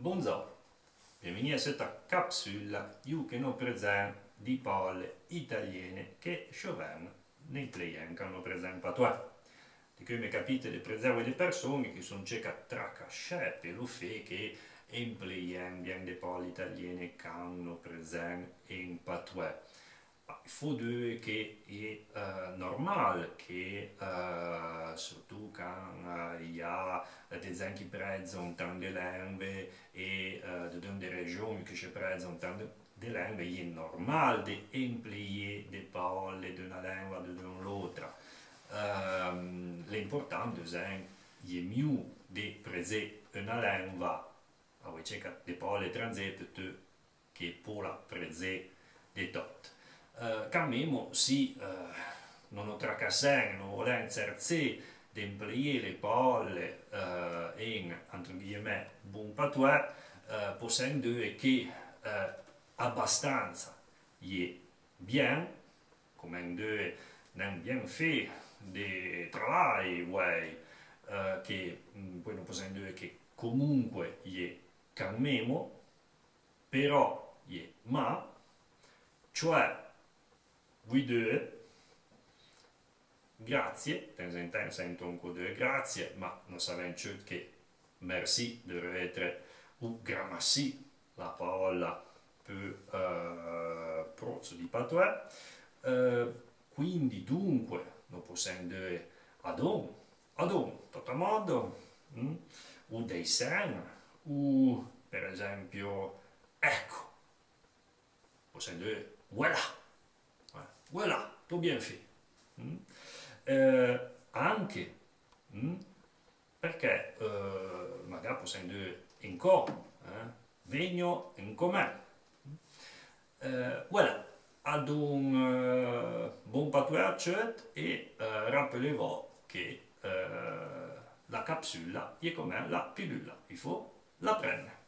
Buongiorno, benvenuti a questa capsula io che non presento di parole italiane che sciovano nei clienti che hanno presentato a te. Di cui mi capite di presentare le persone che sono circa tracasciate per lo fatto che impiegano delle parole italiane che hanno presentato in patouille. Il faut dire che è normale che, soprattutto quando il y a des gens qui présentent tant de langues et dans des régions qui se présentent tant de langues, il est normal d'employer des paroles d'une langue dans l'autre. L'important è mieux di presentare una lingua, a cercare le parole étrangères plutôt che per la presentare di tutto. Cambiamo se non ho tracassato, non volevo cercare di impiegare le parole in, entre guillemets, buon patois, possiamo dire che abbastanza è bien, come dire, non bien fait di lavoro, che poi non possiamo dire che comunque è cambiamo, però è ma, cioè voi due, grazie, per esempio sento un po' di grazie, ma non sappiamo certo che merci deve essere un gramassi, la parola più prozzo di patois, quindi dunque non possiamo dire adon, tutto modo, o dei sen, o per esempio ecco, possiamo dire voilà. Voilà, tutto bien fait. Anche perché magari possiamo dire ancora, vegno in com'è. Voilà, ad un buon patois e rappelez-vous che la capsula è come la pilula, il faut la prendere.